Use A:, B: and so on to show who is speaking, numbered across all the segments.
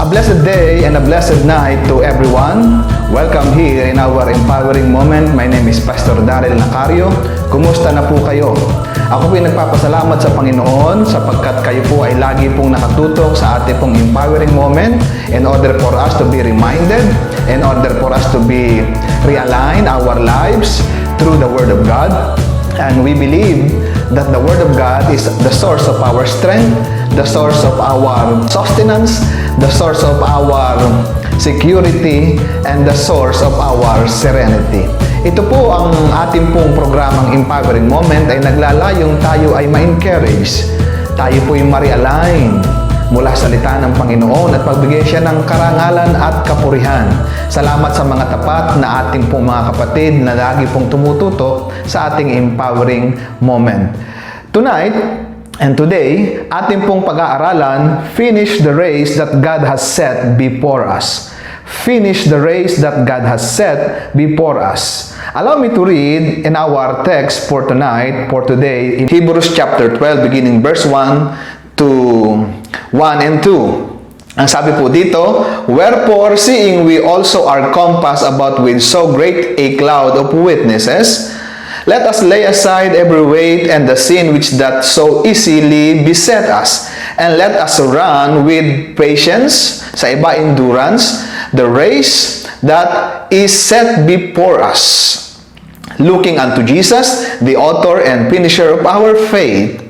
A: A blessed day and a blessed night to everyone. Welcome here in our empowering moment. My name is Pastor Daryl Nacario. Kumusta na po kayo? Ako po nagpapasalamat sa Panginoon sapagkat kayo po ay lagi pong nakatutok sa ating pong empowering moment in order for us to be reminded, in order for us to be realign our lives through the Word of God. And we believe that the Word of God is the source of our strength, the source of our sustenance, the source of our security, and the source of our serenity. Ito po ang ating pong programang Empowering Moment ay naglalayong tayo ay ma-encourage. Tayo po ay ma-realign mula sa salita ng Panginoon at pagbigay siya ng karangalan at kapurihan. Salamat sa mga tapat na ating pong mga kapatid na lagi pong tumututok sa ating empowering moment. Tonight and today, ating pong pag-aaralan, finish the race that God has set before us. Finish the race that God has set before us. Allow me to read in our text for tonight, for today, in Hebrews chapter 12, beginning verse 1 to 1 and 2. Ang sabi po dito, wherefore, seeing we also are compassed about with so great a cloud of witnesses, let us lay aside every weight and the sin which doth so easily beset us, and let us run with patience, sa iba endurance, the race that is set before us, looking unto Jesus, the author and finisher of our faith,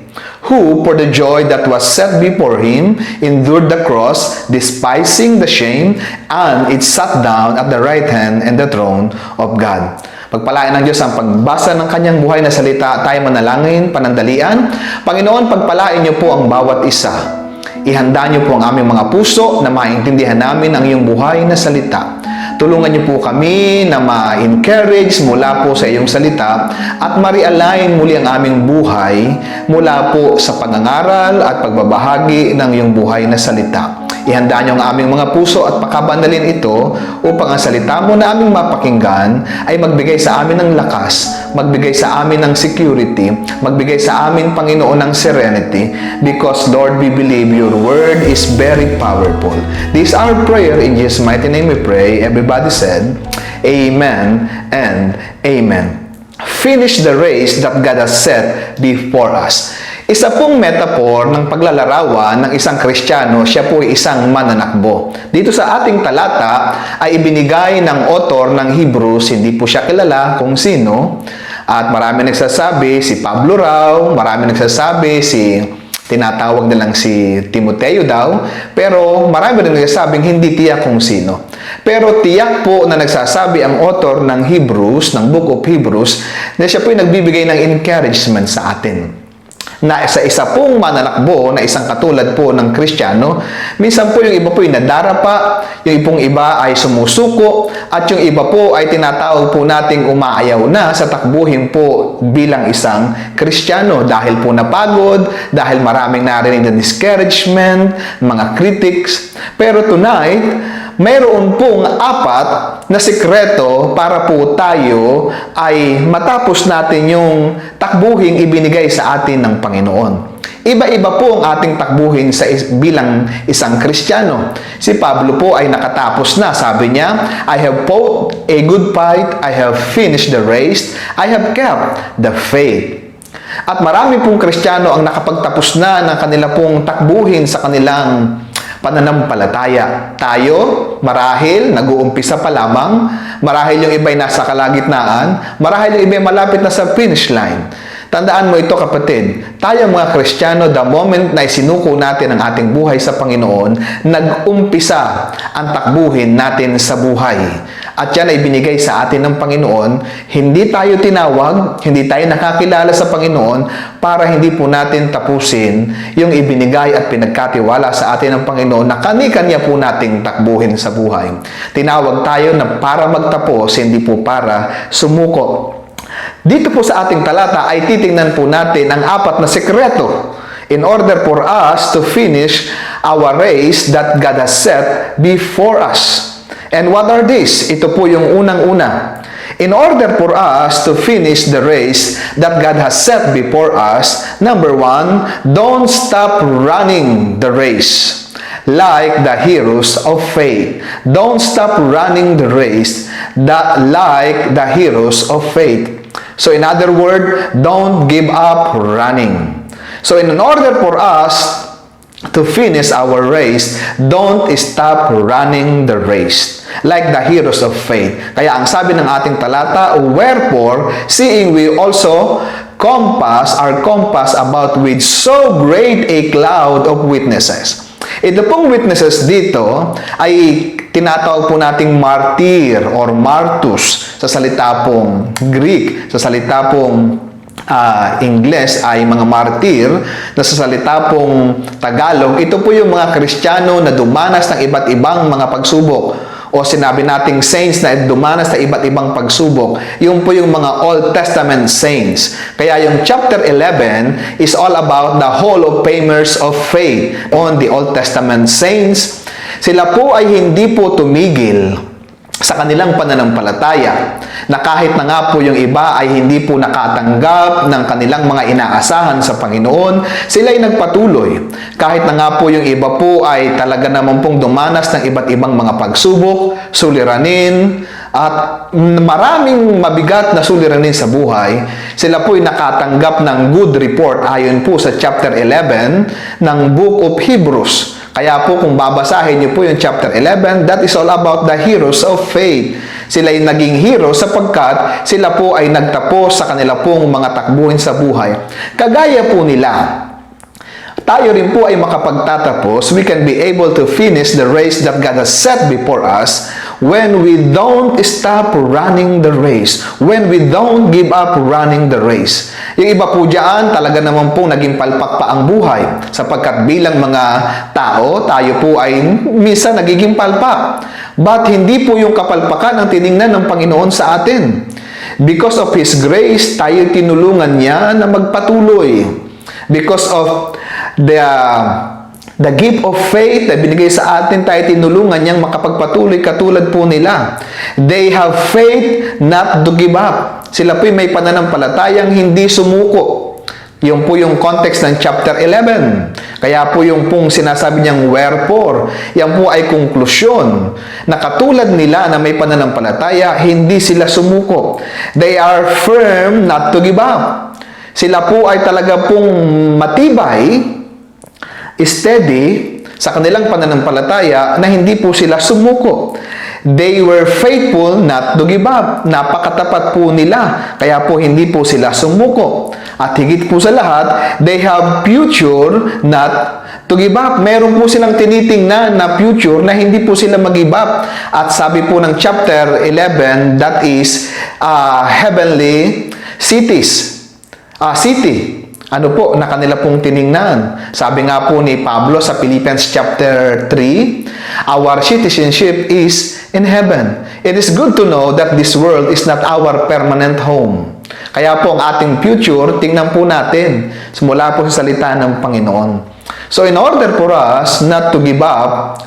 A: who, for the joy that was set before him, endured the cross, despising the shame, and it sat down at the right hand and the throne of God. Pagpalain ng Diyos ang pagbasa ng kanyang buhay na salita, tayo manalangin, panandalian. Panginoon, pagpalain niyo po ang bawat isa. Ihanda niyo po ang aming mga puso na maintindihan namin ang iyong buhay na salita. Tulungan niyo po kami na ma-encourage mula po sa iyong salita at ma-realign muli ang aming buhay mula po sa pangangaral at pagbabahagi ng iyong buhay na salita. Ihanda niyo ang aming mga puso at pakabanalin ito upang ang salita mo na aming mapakinggan ay magbigay sa amin ng lakas, magbigay sa amin ng security, magbigay sa amin, Panginoon, ng serenity, because, Lord, we believe your word is very powerful. This is our prayer. In Jesus' mighty name we pray. Everybody said, Amen and Amen. Finish the race that God has set before us. Isa pong metaphor ng paglalarawan ng isang Kristiyano, siya po ay isang mananakbo. Dito sa ating talata ay ibinigay ng author ng Hebrews, hindi po siya kilala kung sino, at marami nagsasabi si Pablo raw, marami nagsasabi tinatawag nilang si Timoteo daw, pero marami rin nagsasabing hindi tiyak kung sino. Pero tiyak po na nagsasabi ang author ng Hebrews, ng Book of Hebrews, na siya po ay nagbibigay ng encouragement sa atin. Na sa isa pong mananakbo, na isang katulad po ng Kristiyano, minsan po yung iba po ay nadarapa, yung ibang iba ay sumusuko, at yung iba po ay tinatawag po nating umaayaw na sa takbuhin po bilang isang Kristiyano dahil po napagod, dahil maraming narinig na discouragement, mga critics. Pero tonight, mayroon pong apat na sikreto para po tayo ay matapos natin yung takbuhin ibinigay sa atin ng Panginoon. Iba-iba po ang ating takbuhin bilang isang Kristiyano. Si Pablo po ay nakatapos na. Sabi niya, I have fought a good fight, I have finished the race, I have kept the faith. At marami pong Kristiyano ang nakapagtapos na ng kanila pong takbuhin sa kanilang pananampalataya. Tayo, marahil, nag-uumpisa pa lamang, marahil yung iba'y nasa kalagitnaan, marahil yung iba'y malapit na sa finish line. Tandaan mo ito, kapatid, tayo mga Kristiyano, the moment na isinuko natin ang ating buhay sa Panginoon, nag-umpisa ang takbuhin natin sa buhay. At yan ay binigay sa atin ng Panginoon. Hindi tayo tinawag, hindi tayo nakakilala sa Panginoon para hindi po natin tapusin yung ibinigay at pinagkatiwala sa atin ng Panginoon na kani-kanya po nating takbuhin sa buhay. Tinawag tayo na para magtapos, hindi po para sumuko. Dito po sa ating talata ay titingnan po natin ang apat na sekreto in order for us to finish our race that God has set before us. And what are these? Ito po yung unang-una. In order for us to finish the race that God has set before us, number one, don't stop running the race. like the heroes of faith. Don't stop running the race like the heroes of faith. So in other words, don't give up running. So in order for us to finish our race, don't stop running the race like the heroes of faith. Kaya ang sabi ng ating talata, wherefore, seeing we also compass about with so great a cloud of witnesses. Ito pong witnesses dito ay tinatawag po nating martyr or martus sa salita pong Greek, sa salita pong Ingles ay mga martir, na sa salita pong Tagalog, ito po yung mga Kristiyano na dumanas ng iba't ibang mga pagsubok, o sinabi nating saints na dumanas sa iba't ibang pagsubok. Yung po yung mga Old Testament saints. Kaya yung chapter 11 is all about the Hall of Famers of Faith on the Old Testament saints. Sila po ay hindi po tumigil sa kanilang pananampalataya, na kahit na nga po yung iba ay hindi po nakatanggap ng kanilang mga inaasahan sa Panginoon, sila ay nagpatuloy. Kahit na nga po yung iba po ay talaga naman pong dumanas ng iba't ibang mga pagsubok, suliranin, at maraming mabigat na suliranin sa buhay, sila po ay nakatanggap ng good report ayon po sa chapter 11 ng Book of Hebrews. Kaya po kung babasahin niyo po yung chapter 11, that is all about the heroes of faith. Sila ay naging hero sapagkat sila po ay nagtapos sa kanila pong mga takbuhin sa buhay. Kagaya po nila, tayo rin po ay makapagtatapos, we can be able to finish the race that God has set before us when we don't stop running the race, when we don't give up running the race. Yung iba po dyan, talaga naman po naging palpak pa ang buhay, sapagkat bilang mga tao, tayo po ay minsan nagiging palpak. But hindi po yung kapalpakan ang tiningnan ng Panginoon sa atin. Because of His grace, tayo tinulungan niya na magpatuloy. Because of the gift of faith na binigay sa atin, tayo tinulungan niyang makapagpatuloy katulad po nila. They have faith not to give up. Sila po'y may pananampalatayang hindi sumuko. Yung po yung context ng chapter 11. Kaya po yung pong sinasabi niyang wherefore, yan po ay konklusyon na katulad nila na may pananampalataya, hindi sila sumuko. They are firm not to give up. Sila po ay talaga pong matibay, steady sa kanilang pananampalataya na hindi po sila sumuko. They were faithful not to give up. Napakatapat po nila, kaya po hindi po sila sumuko. At higit po sa lahat, they have future not to give up. Meron po silang tinitingnan na future na hindi po sila mag-give up. At sabi po ng chapter 11, that is heavenly cities. City. Ano po na kanila pong tiningnan? Sabi nga po ni Pablo sa Philippians chapter 3, our citizenship is in heaven. It is good to know that this world is not our permanent home. Kaya po ang ating future, tingnan po natin simula po sa salita ng Panginoon. So in order for us not to give up,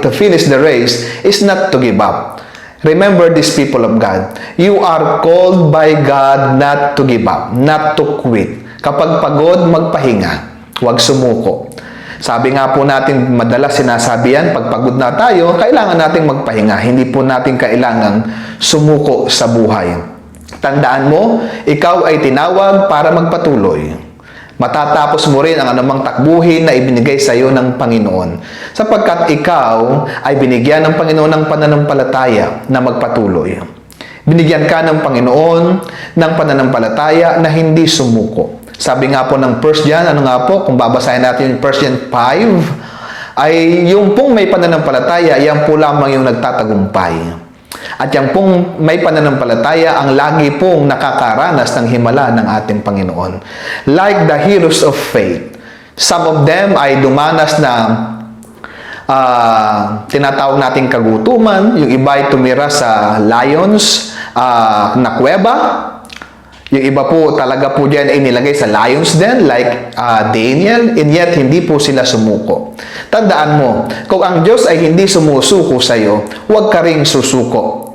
A: to finish the race, is not to give up. Remember this, people of God. You are called by God not to give up, not to quit. Kapag pagod, magpahinga. Huwag sumuko. Sabi nga po natin, madalas sinasabi yan, pag pagod na tayo, kailangan nating magpahinga. Hindi po natin kailangang sumuko sa buhay. Tandaan mo, ikaw ay tinawag para magpatuloy. Matatapos mo rin ang anumang takbuhin na ibinigay sa iyo ng Panginoon. Sapagkat ikaw ay binigyan ng Panginoon ng pananampalataya na magpatuloy. Binigyan ka ng Panginoon ng pananampalataya na hindi sumuko. Sabi nga po ng 1 John, ano nga po, kung babasahin natin yung 1 John 5, ay yung pong may pananampalataya, yan po lamang yung nagtatagumpay. At yan pong may pananampalataya ang lagi pong nakakaranas ng himala ng ating Panginoon. Like the heroes of faith, some of them ay dumanas na tinatawag nating kagutuman, yung iba ay tumira sa lions na kuweba, yung iba po talaga po dyan ay nilagay sa lions den like Daniel, and yet hindi po sila sumuko. Tandaan mo, kung ang Diyos ay hindi sumusuko sa iyo, huwag ka ring susuko.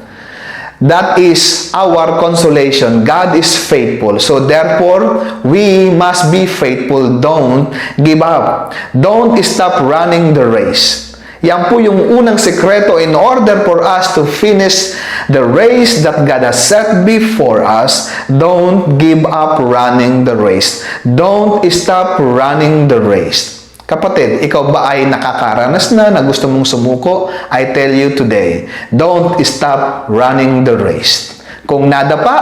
A: That is our consolation. God is faithful. So therefore, we must be faithful. Don't give up. Don't stop running the race. Yan po yung unang sekreto in order for us to finish the race that God has set before us. Don't give up running the race. Don't stop running the race. Kapatid, ikaw ba ay nakakaranas na gusto mong sumuko? I tell you today, don't stop running the race. Kung nadapa,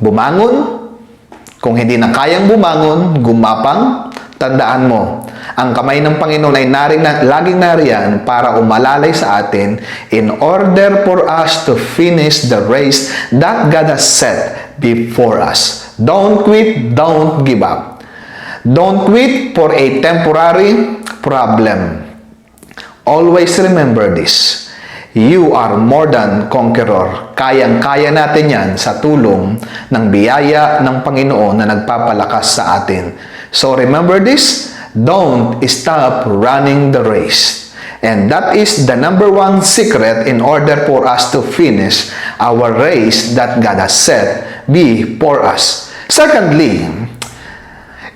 A: bumangon. Kung hindi na kayang bumangon, gumapang. Tandaan mo, ang kamay ng Panginoon ay laging nariyan para umalalay sa atin in order for us to finish the race that God has set before us. Don't quit, don't give up. Don't quit for a temporary problem. Always remember this. You are more than conqueror. Kayang-kaya natin yan sa tulong ng biyaya ng Panginoon na nagpapalakas sa atin. So remember this. Don't stop running the race. And that is the number one secret in order for us to finish our race that God has set before us. Secondly,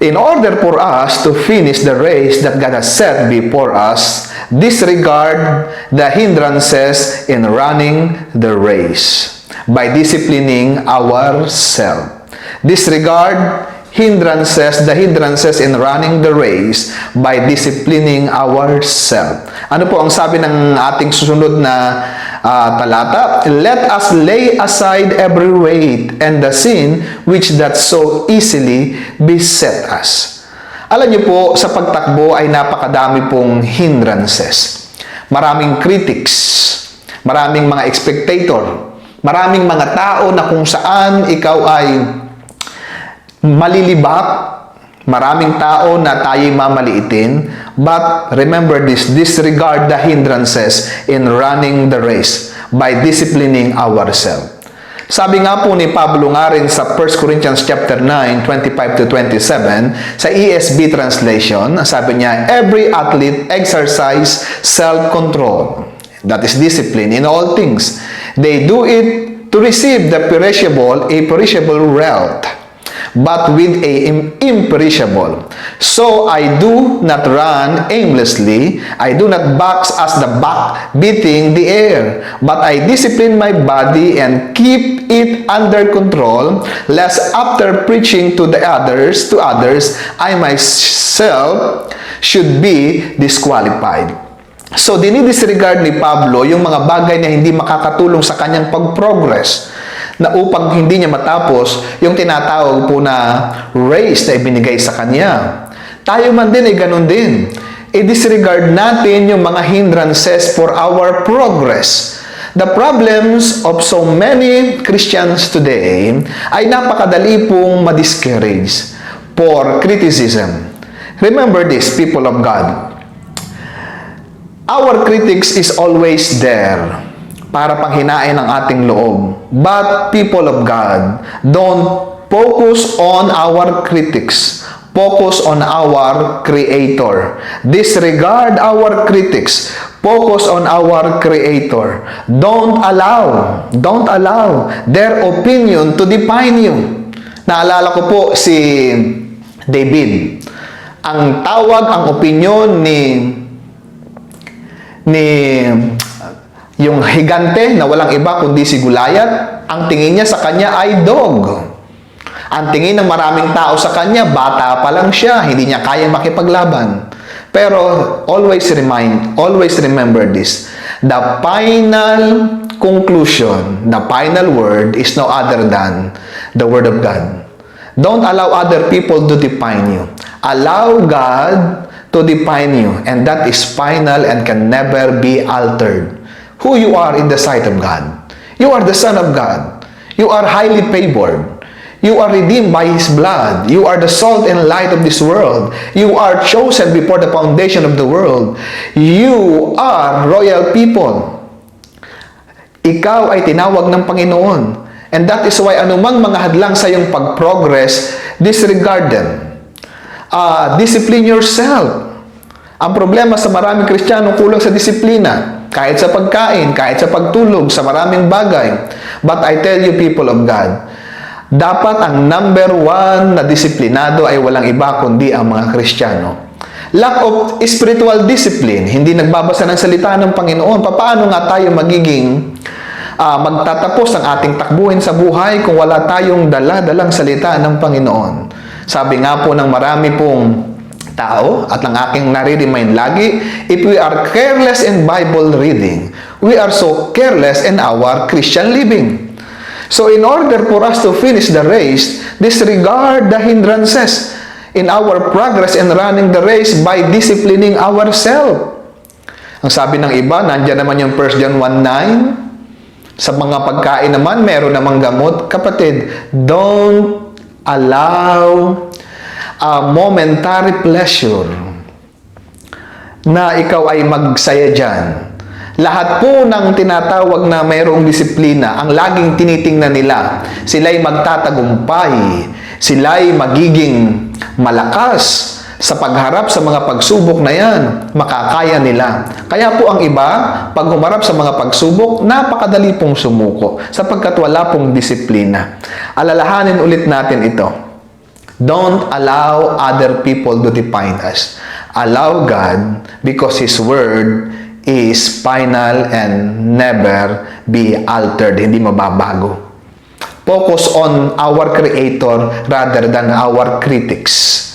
A: in order for us to finish the race that God has set before us, disregard the hindrances in running the race by disciplining ourselves. Disregard the hindrances in running the race by disciplining ourselves. Ano po ang sabi ng ating susunod na talata? Let us lay aside every weight and the sin which that so easily beset us. Alam niyo po, sa pagtakbo ay napakadami pong hindrances. Maraming critics, maraming mga spectator, maraming mga tao na kung saan ikaw ay malilibak, maraming tao na tayo'y mamaliitin, but remember this, disregard the hindrances in running the race by disciplining ourselves. Sabi nga po ni Pablo nga rin sa 1 Corinthians chapter 9, 25 to 27, sa ESV translation, sabi niya, every athlete exercise self-control. That is discipline in all things. They do it to receive the perishable wealth, but with a imperishable. So I do not run aimlessly. I do not box as the buck beating the air, but I discipline my body and keep it under control, lest after preaching to others, I myself should be disqualified. So dinidisregard ni Pablo yung mga bagay na hindi makakatulong sa kanyang pag-progress, na upang hindi niya matapos yung tinatawag po na race na ibinigay sa kanya. Tayo man din ay ganun din. I-disregard natin yung mga hindrances for our progress. The problems of so many Christians today ay napakadali pong ma-discourage for criticism. Remember this, people of God. Our critics is always there para panghinain ang ating loob. But people of God, don't focus on our critics. Focus on our Creator. Disregard our critics. Focus on our Creator. Don't allow their opinion to define you. Naalala ko po si David. Ang tawag, ang opinion ni yung higante na walang iba kundi si Goliath, ang tingin niya sa kanya ay dog. Ang tingin ng maraming tao sa kanya, bata pa lang siya, hindi niya kaya makipaglaban. Pero always remember this. The final conclusion, the final word is no other than the Word of God. Don't allow other people to define you. Allow God to define you, and that is final and can never be altered. Who you are in the sight of God. You are the Son of God. You are highly favored. You are redeemed by His blood. You are the salt and light of this world. You are chosen before the foundation of the world. You are royal people. Ikaw ay tinawag ng Panginoon. And that is why anumang mga hadlang sa iyong pag-progress, disregard them. Discipline yourself. Ang problema sa maraming Kristiyano, kulang sa disiplina. kahit sa pagkain, kahit sa pagtulog, sa maraming bagay. But I tell you, people of God, dapat ang number one na disiplinado ay walang iba kundi ang mga Kristiyano. Lack of spiritual discipline, hindi nagbabasa ng salita ng Panginoon. Paano nga tayo magiging magtatapos ang ating takbuhin sa buhay kung wala tayong dala-dalang salita ng Panginoon? Sabi nga po ng marami pong tao, at ang aking nare-remind lagi, if we are careless in Bible reading, we are so careless in our Christian living. So in order for us to finish the race, disregard the hindrances in our progress in running the race by disciplining ourselves. Ang sabi ng iba, nandiyan naman yung 1 John 1:9. Sa mga pagkain naman, meron namang gamot. Kapatid, don't allow a momentary pleasure na ikaw ay magsaya dyan. Lahat po ng tinatawag na mayroong disiplina, ang laging tinitingnan nila, sila'y magtatagumpay, sila'y magiging malakas sa pagharap sa mga pagsubok na yan, makakaya nila. Kaya po ang iba, pag humarap sa mga pagsubok, napakadali pong sumuko sapagkat wala pong disiplina. Alalahanin ulit natin ito. Don't allow other people to define us. Allow God because His Word is final and never be altered. Hindi mababago. Focus on our Creator rather than our critics.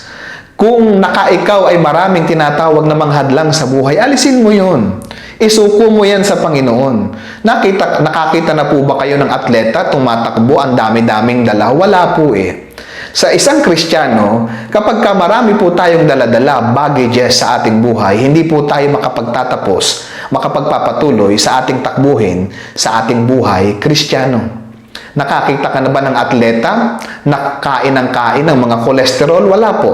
A: Kung ikaw ay maraming tinatawag na manghadlang sa buhay, alisin mo yun. Isuko mo yan sa Panginoon. Nakakita na po ba kayo ng atleta, tumatakbo, ang dami-daming dala? Wala po eh. Sa isang Kristiyano, kapag marami po tayong dala-dala, baggages sa ating buhay, hindi po tayo makapagpapatuloy sa ating takbuhin, sa ating buhay, Kristiyano. Nakakita ka na ba ng atleta? Nakain ng kain ng mga kolesterol? Wala po.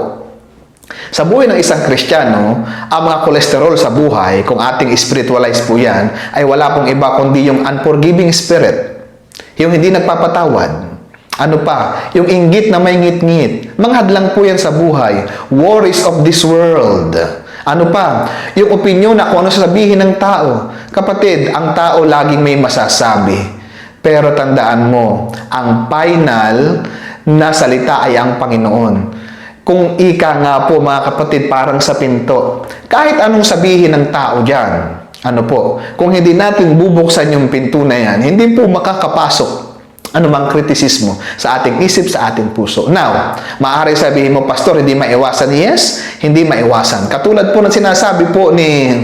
A: Sa buhay ng isang Kristiyano, ang mga kolesterol sa buhay, kung ating spiritualize po yan, ay wala pong iba kundi yung unforgiving spirit. Yung hindi nagpapatawad. Ano pa? Yung inggit na may ngit-ngit. Manghadlang po yan sa buhay. Worries of this world. Ano pa? Yung opinion na kung ano sasabihin ng tao. Kapatid, ang tao laging may masasabi. Pero tandaan mo, ang final na salita ay ang Panginoon. Kung ika nga po mga kapatid, parang sa pinto. Kahit anong sabihin ng tao dyan, ano po, kung hindi natin bubuksan yung pinto na yan, hindi po makakapasok anumang kritisismo sa ating isip, sa ating puso. Now, maaari sabihin mo, Pastor, hindi maiwasan. Yes, hindi maiwasan. Katulad po ng sinasabi po ni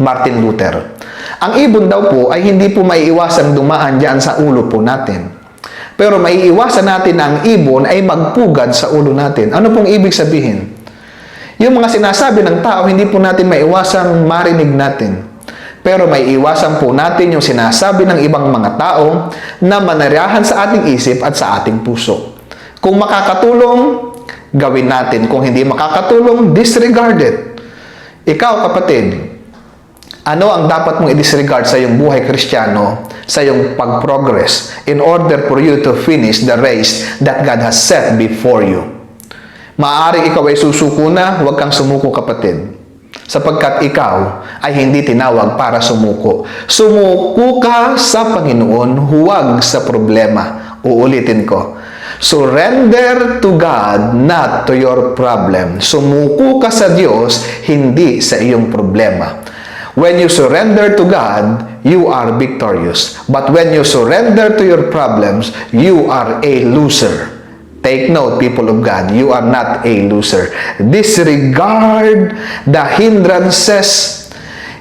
A: Martin Luther. Ang ibon daw po ay hindi po maiiwasan dumaan dyan sa ulo po natin. Pero maiiwasan natin na ang ibon ay magpugad sa ulo natin. Ano pong ibig sabihin? Yung mga sinasabi ng tao, hindi po natin maiwasang marinig natin. Pero maiiwasan po natin yung sinasabi ng ibang mga tao na manirahan sa ating isip at sa ating puso. Kung makakatulong, gawin natin. Kung hindi makakatulong, disregard it. Ikaw, kapatid, ano ang dapat mong i-disregard sa iyong buhay Kristiyano, sa iyong pag-progress, in order for you to finish the race that God has set before you? Maaaring ikaw ay susuko na, huwag kang sumuko, kapatid. Sapagkat ikaw ay hindi tinawag para sumuko. Sumuko ka sa Panginoon, huwag sa problema. Uulitin ko. Surrender to God, not to your problem. Sumuko ka sa Diyos, hindi sa iyong problema. When you surrender to God, you are victorious. But when you surrender to your problems, you are a loser. Take note, people of God, you are not a loser. Disregard the hindrances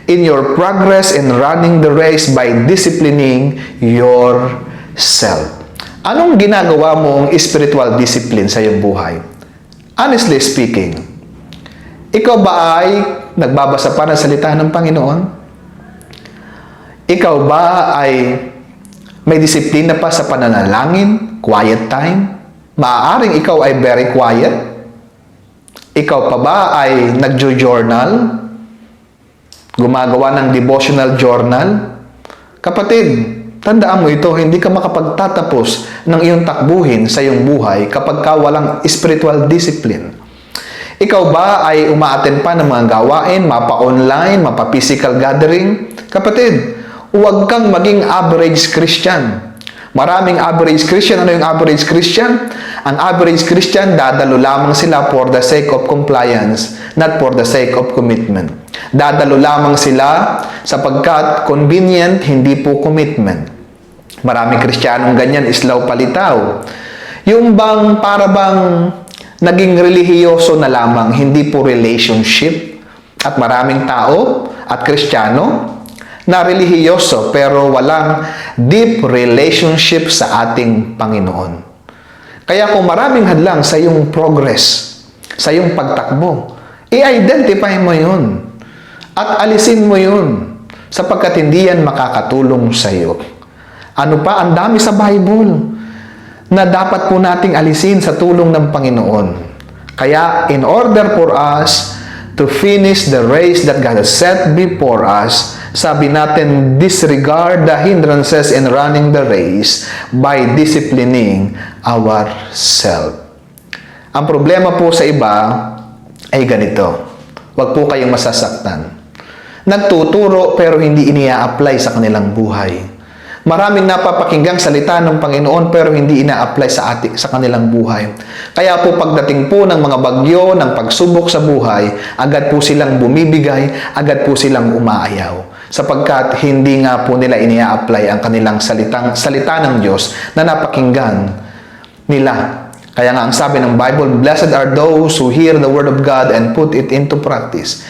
A: in your progress in running the race by disciplining yourself. Anong ginagawa mong spiritual discipline sa iyong buhay? Honestly speaking, ikaw ba ay nagbabasa pa ng salita ng Panginoon? Ikaw ba ay may disiplina pa sa pananalangin, quiet time? Maaaring ikaw ay very quiet? Ikaw pa ba ay nagjo-journal? Gumagawa ng devotional journal? Kapatid, tandaan mo ito, hindi ka makapagtatapos ng iyong takbuhin sa iyong buhay kapag ka walang spiritual discipline. Ikaw ba ay umaattend pa ng mga gawain, mapa-online, mapa-physical gathering? Kapatid, huwag kang maging average Christian. Maraming average Christian. Ano yung average Christian? Ang average Christian, dadalo lamang sila for the sake of compliance, not for the sake of commitment. Dadalo lamang sila sapagkat convenient, hindi po commitment. Maraming Kristiyanong ganyan, islaw palitaw. Yung bang para bang naging relihiyoso na lamang, hindi po relationship. At maraming tao at Kristiyano na relihiyoso pero walang deep relationship sa ating Panginoon. Kaya kung maraming hadlang sa iyong progress, sa iyong pagtakbo, i-identify mo yun at alisin mo yun sapagkat hindi yan makakatulong sa iyo. Ano pa? Ang dami sa Bible na dapat po nating alisin sa tulong ng Panginoon. Kaya in order for us to finish the race that God has set before us, sabi natin, disregard the hindrances in running the race by disciplining ourselves. Ang problema po sa iba ay ganito. Huwag po kayong masasaktan. Nagtuturo pero hindi ina-apply sa kanilang buhay. Maraming napapakinggang salita ng Panginoon pero hindi ina-apply sa kanilang buhay. Kaya po pagdating po ng mga bagyo, ng pagsubok sa buhay, agad po silang bumibigay, agad po silang umaayaw. Sapagkat hindi nga po nila ina-apply ang kanilang salita ng Diyos na napakinggan nila. Kaya nga ang sabi ng Bible, blessed are those who hear the word of God and put it into practice.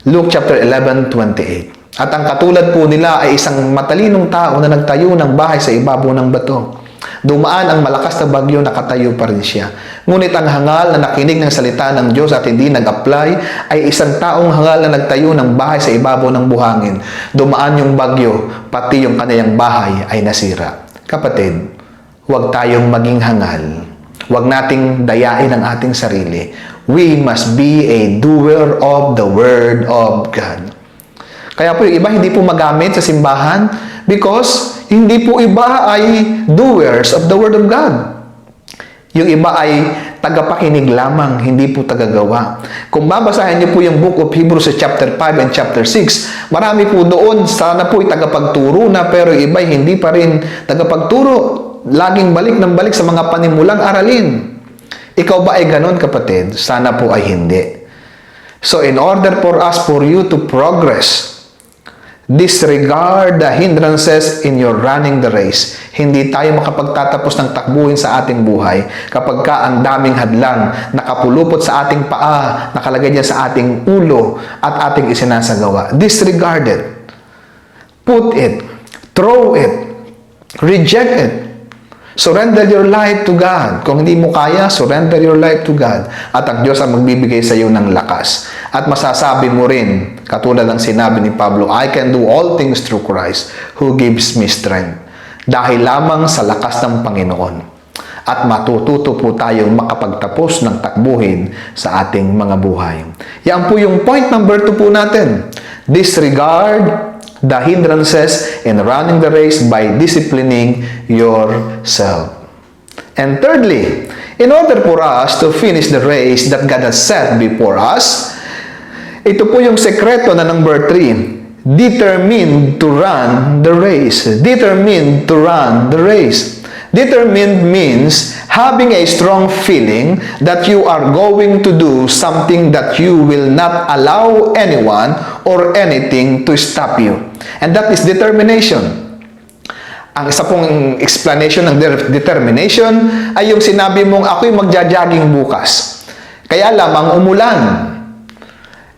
A: Luke chapter 11:28. At ang katulad po nila ay isang matalinong tao na nagtayo ng bahay sa ibabaw ng bato. Dumaan ang malakas na bagyo, nakatayo pa rin siya. Ngunit ang hangal na nakinig ng salita ng Diyos at hindi nag-apply ay isang taong hangal na nagtayo ng bahay sa ibabaw ng buhangin. Dumaan yung bagyo, pati yung kanyang bahay ay nasira. Kapatid, huwag tayong maging hangal. Huwag nating dayain ang ating sarili. We must be a doer of the Word of God. Kaya po yung iba hindi po magamit sa simbahan because hindi po iba ay doers of the Word of God. Yung iba ay tagapakinig lamang, hindi po tagagawa. Kung babasahin niyo po yung book of Hebrews chapter 5 and chapter 6, marami po doon, sana po ay tagapagturo na pero iba ay hindi pa rin tagapagturo. Laging balik ng balik sa mga panimulang aralin. Ikaw ba ay ganon, kapatid? Sana po ay hindi. So in order for you to progress, disregard the hindrances in your running the race. Hindi tayo makapagtatapos ng takbuhin sa ating buhay kapag ka ang daming hadlang nakapulupot sa ating paa, nakalagay dyan sa ating ulo at ating isinasagawa. Disregard it. Put it. Throw it. Reject it. Surrender your life to God. Kung hindi mo kaya, surrender your life to God. At ang Diyos ang magbibigay sa iyo ng lakas. At masasabi mo rin, katulad ng sinabi ni Pablo, I can do all things through Christ who gives me strength. Dahil lamang sa lakas ng Panginoon. At matututo po tayong makapagtapos ng takbuhin sa ating mga buhay. Yan po yung point number 2 po natin. Disregard the hindrances in running the race by disciplining yourself. And thirdly, in order for us to finish the race that God has set before us, ito po yung sekreto na number 3. Determined to run the race. Determined to run the race. Determined means having a strong feeling that you are going to do something that you will not allow anyone or anything to stop you. And that is determination. Ang isa pong explanation ng determination ay yung sinabi mong ako'y magja-jogging bukas. Kaya lamang umulan.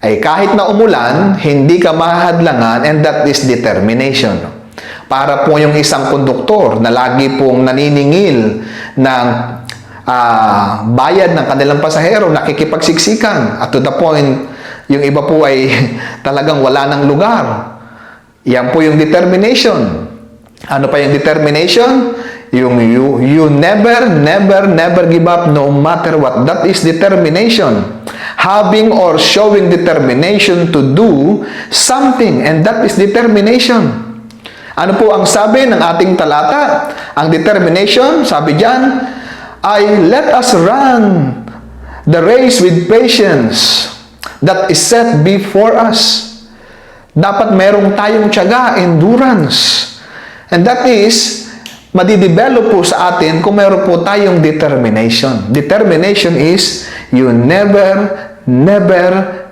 A: Ay kahit na umulan, hindi ka mahadlangan, and that is determination. Para po yung isang konduktor na lagi pong naniningil ng bayad ng kanilang pasahero, nakikipagsiksikan. At to the point, yung iba po ay talagang wala ng lugar. Yan po yung determination. Ano pa yung determination? Yung you never give up no matter what. That is determination. Having or showing determination to do something, and that is determination. Ano po ang sabi ng ating talata? Ang determination, sabi diyan, ay let us run the race with patience that is set before us. Dapat merong tayong tiyaga, endurance. And that is, madidevelop po sa atin kung meron po tayong determination. Determination is, you never, never,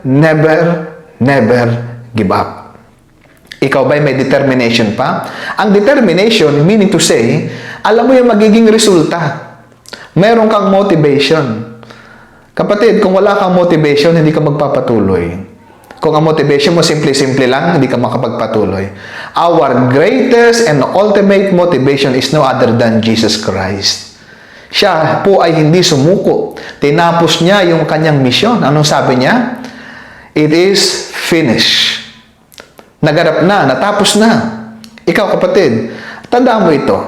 A: never, never give up. Ikaw ba'y may determination pa? Ang determination, meaning to say, alam mo yung magiging resulta. Meron kang motivation. Kapatid, kung wala kang motivation, hindi ka magpapatuloy. Kung ang motivation mo simple-simple lang, hindi ka makapagpatuloy. Our greatest and ultimate motivation is no other than Jesus Christ. Siya po ay hindi sumuko. Tinapos niya yung kanyang misyon. Anong sabi niya? It is finished. Naganap na, natapos na. Ikaw kapatid, tandaan mo ito.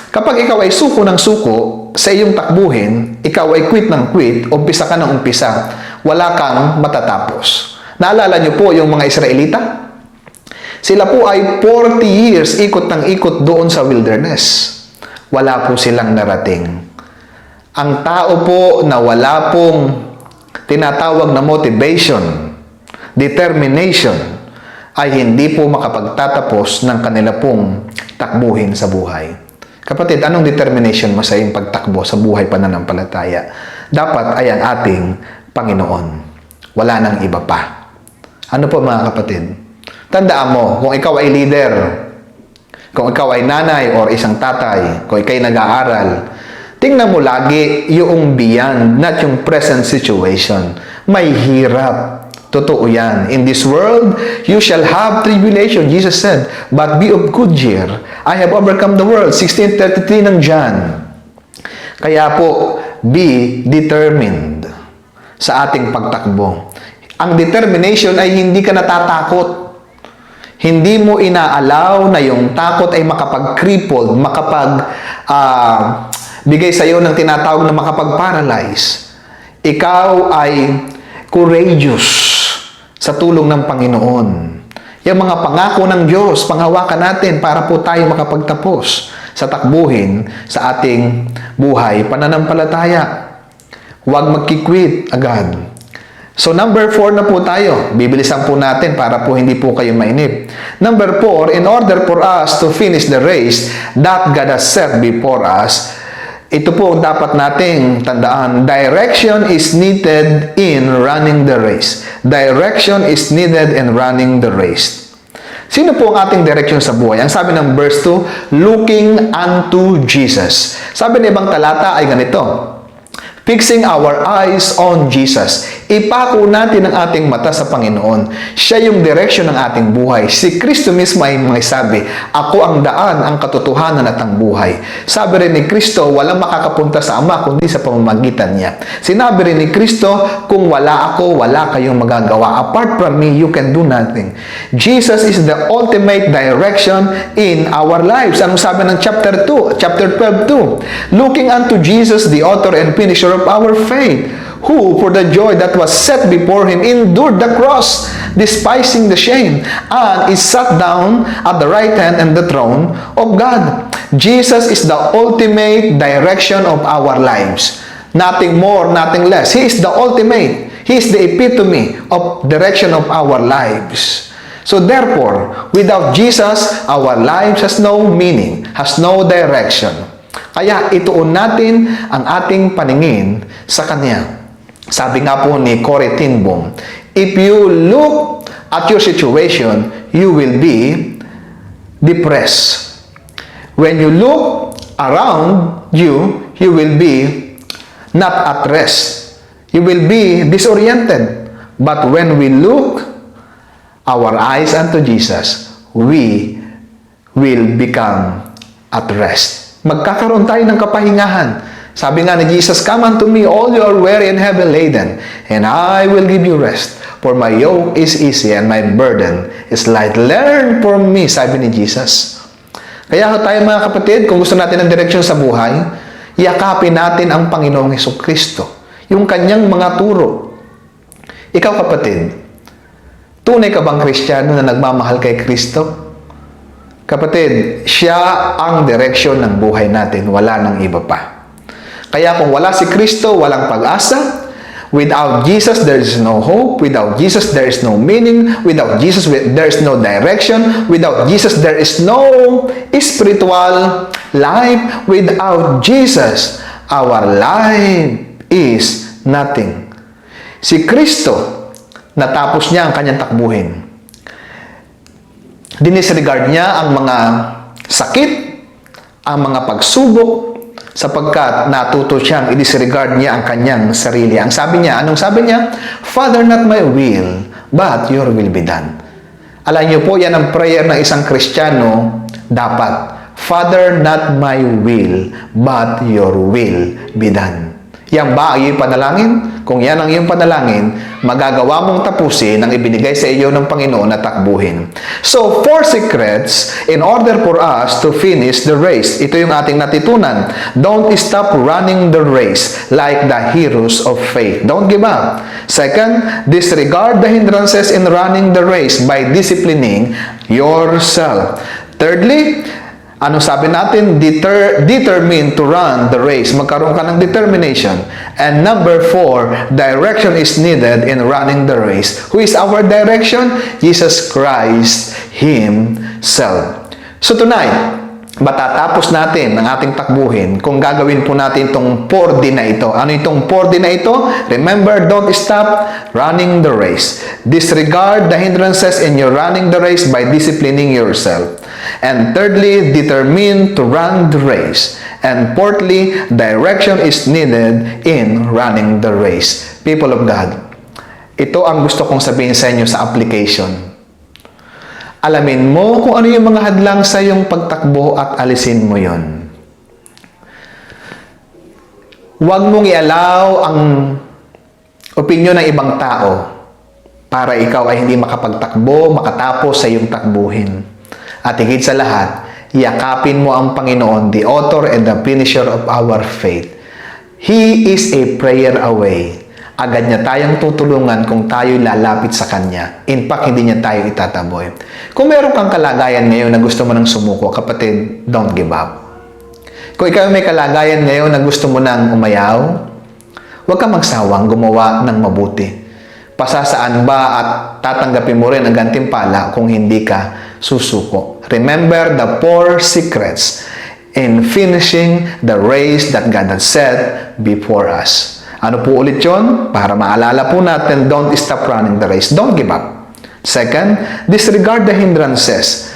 A: Kapag ikaw ay suko ng suko sa iyong takbuhin, ikaw ay quit ng quit, umpisa ka ng umpisa, wala kang matatapos. Naalala niyo po yung mga Israelita? Sila po ay 40 years ikot ng ikot doon sa wilderness. Wala po silang narating. Ang tao po na wala pong tinatawag na motivation, determination, ay hindi po makapagtatapos ng kanila pong takbuhin sa buhay. Kapatid, anong determination mo sa iyong pagtakbo sa buhay pananampalataya? Dapat ay ang ating Panginoon. Wala nang iba pa. Ano po mga kapatid? Tandaan mo, kung ikaw ay leader, kung ikaw ay nanay or isang tatay, kung ikaw ay nag-aaral, tingnan mo lagi yung beyond, not yung present situation. May hirap. Totoo yan. In this world, you shall have tribulation. Jesus said, but be of good cheer. I have overcome the world. 16:33 ng John. Kaya po, be determined sa ating pagtakbo. Ang determination ay hindi ka natatakot. Hindi mo inaalaw na yung takot ay makapag-crippled, bigay sa iyo ng tinatawag na makapag-paralyze. Ikaw ay courageous sa tulong ng Panginoon. Yung mga pangako ng Diyos, panghawakan natin para po tayo makapagtapos sa takbuhin sa ating buhay pananampalataya. Huwag magkikwit agad. So number 4 na po tayo. Bibilisan po natin para po hindi po kayo mainip. Number 4, in order for us to finish the race that God has set before us, ito po ang dapat nating tandaan. Direction is needed in running the race. Direction is needed in running the race. Sino po ang ating direction sa buhay? Ang sabi ng verse 2, looking unto Jesus. Sabi ng ibang talata ay ganito, fixing our eyes on Jesus. Ipako natin ang ating mata sa Panginoon. Siya yung direction ng ating buhay. Si Kristo mismo ay sabi, ako ang daan, ang katotohanan at ang buhay. Sabi rin ni Kristo, walang makakapunta sa Ama kundi sa pamamagitan niya. Sinabi rin ni Kristo, kung wala ako, wala kayong magagawa. Apart from me, you can do nothing. Jesus is the ultimate direction in our lives. Anong sabi ng chapter 12 2? Looking unto Jesus, the author and finisher of our faith, who for the joy that was set before him endured the cross, despising the shame, and is sat down at the right hand and the throne of God. Jesus is the ultimate direction of our lives. Nothing more, nothing less. He is the ultimate. He is the epitome of direction of our lives. So therefore, without Jesus, our lives has no meaning, has no direction. Kaya ituon natin ang ating paningin sa Kanya. Sabi nga po ni Corrie ten Boom, if you look at your situation, you will be depressed. When you look around you, you will be not at rest. You will be disoriented. But when we look our eyes unto Jesus, we will become at rest. Magkakaroon tayo ng kapahingahan. Sabi nga ni Jesus, come unto me, all you are weary and heavy laden, and I will give you rest. For my yoke is easy and my burden is light. Learn from me, sabi ni Jesus. Kaya tayo mga kapatid, kung gusto natin ng direksyon sa buhay, yakapin natin ang Panginoong Hesukristo. Yung kanyang mga turo. Ikaw kapatid, tunay ka bang Kristiyano na nagmamahal kay Kristo? Kapatid, siya ang direksyon ng buhay natin. Wala nang iba pa. Kaya kung wala si Kristo, walang pag-asa, Without Jesus, there is no hope. Without Jesus, there is no meaning. Without Jesus, there is no direction. Without Jesus, there is no spiritual life. Without Jesus, our life is nothing. Si Kristo, natapos niya ang kanyang takbuhin. Dinisregard niya ang mga sakit, ang mga pagsubok, sapagkat natuto siyang i-disregard niya ang kanyang sarili. Ang sabi niya, anong sabi niya? Father, not my will, but your will be done. Alam niyo po, yan ang prayer ng isang Kristiyano dapat. Father, not my will, but your will be done. Yan ba ang iyong panalangin? Kung yan ang iyong panalangin, magagawa mong tapusin ang ibinigay sa iyo ng Panginoon na takbuhin. So, 4 secrets in order for us to finish the race. Ito yung ating natutunan. Don't stop running the race like the heroes of faith. Don't give up. Second, disregard the hindrances in running the race by disciplining yourself. Thirdly, ano sabi natin? Determine to run the race. Magkaroon ka ng determination. And number 4, direction is needed in running the race. Who is our direction? Jesus Christ Himself. So tonight, matatapos natin ang ating takbuhin kung gagawin po natin itong 4D na ito. Ano itong 4D na ito? Remember, don't stop running the race. Disregard the hindrances in your running the race by disciplining yourself. And thirdly, determine to run the race. And fourthly, direction is needed in running the race. People of God, ito ang gusto kong sabihin sa inyo sa application. Alamin mo kung ano yung mga hadlang sa iyong pagtakbo at alisin mo yon. Huwag mong i-allow ang opinyon ng ibang tao para ikaw ay hindi makapagtakbo, makatapos sa iyong takbuhin. At higit sa lahat, yakapin mo ang Panginoon, the author and the finisher of our faith. He is a prayer away. Agad niya tayong tutulungan kung tayo'y lalapit sa Kanya. In fact, hindi niya tayo itataboy. Kung meron kang kalagayan ngayon na gusto mo nang sumuko, kapatid, don't give up. Kung ikaw may kalagayan ngayon na gusto mo nang umayaw, huwag kang magsawang gumawa ng mabuti. Pasasaan ba at tatanggapin mo rin ang gantimpala kung hindi ka susuko? Remember the 4 secrets in finishing the race that God has set before us. Ano po ulit yun? Para maalala po natin, don't stop running the race. Don't give up. Second, disregard the hindrances.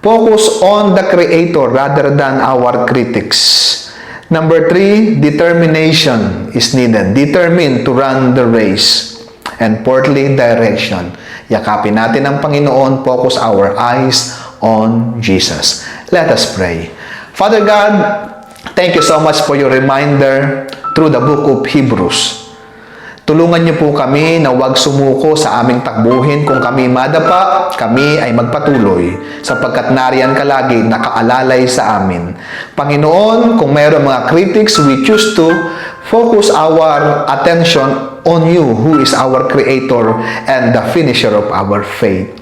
A: Focus on the Creator rather than our critics. Number 3, determination is needed. Determine to run the race. And fourthly, direction. Yakapin natin ang Panginoon. Focus our eyes on Jesus. Let us pray. Father God, thank you so much for your reminder through the book of Hebrews. Tulungan niyo po kami na huwag sumuko sa aming takbuhin. Kung kami madapa, kami ay magpatuloy sapagkat nariyan ka lagi nakaalalay sa amin. Panginoon, kung mayroong mga critics, we choose to focus our attention on you, who is our Creator and the finisher of our faith.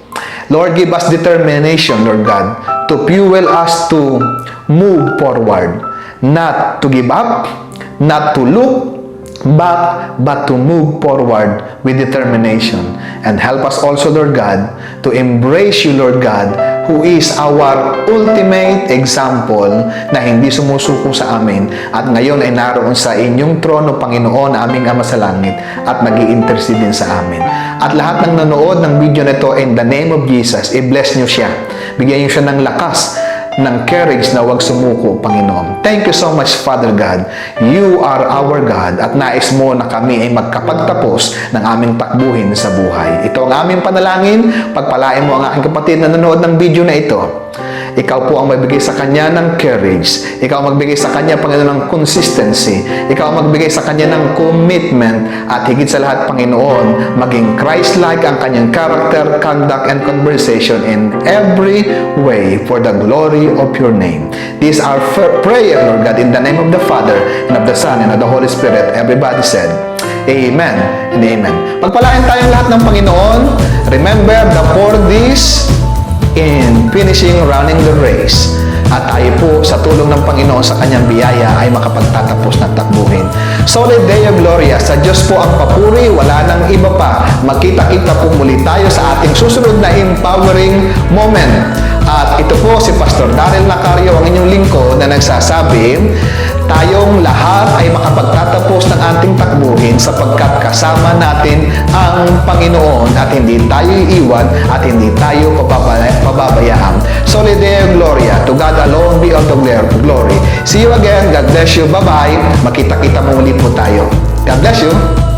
A: Lord, give us determination, Lord God, to fuel us to move forward, not to give up, not to look back, but to move forward with determination. And help us also, Lord God, to embrace you, Lord God, who is our ultimate example na hindi sumusuko sa amin at ngayon ay naroon sa inyong trono, Panginoon, aming Ama sa Langit at nag-i-intercede din sa amin. At lahat ng nanood ng video na ito, in the name of Jesus, i-bless nyo siya. Bigyan nyo siya ng lakas, ng courage na huwag sumuko, Panginoon. Thank you so much, Father God. You are our God at nais mo na kami ay magkapagtapos ng aming takbuhin sa buhay. Ito ang aming panalangin. Pagpalain mo ang aking kapatid na nanood ng video na ito. Ikaw po ang magbigay sa kanya ng courage. Ikaw ang magbigay sa kanya, Panginoon, ng consistency. Ikaw ang magbigay sa kanya ng commitment. At higit sa lahat, Panginoon, maging Christ-like ang kanyang character, conduct, and conversation in every way for the glory of your name. This is our prayer, Lord God, in the name of the Father, and of the Son, and of the Holy Spirit. Everybody said, Amen and Amen. Pagpalain tayong lahat ng Panginoon. Remember the 4 Ds in finishing running the race. at tayo po sa tulong ng Panginoon sa kanyang biyaya ay makapagtatapos ng takbuhin. Solid Deo Gloria, sa Diyos po ang papuri, wala nang iba pa. Magkita-kita po muli tayo sa ating susunod na empowering moment. At ito po si Pastor Daryl Lacario, ang inyong lingkod na nagsasabi, tayong lahat ay makapagtatapos ng ating takbuhin sapagkat kasama natin ang Panginoon at hindi tayo iiwan at hindi tayo pababayaan. Solid Deo Gloria, to God alone be all the glory. See you again. God bless you. Bye-bye. Makita-kita muli po tayo. God bless you.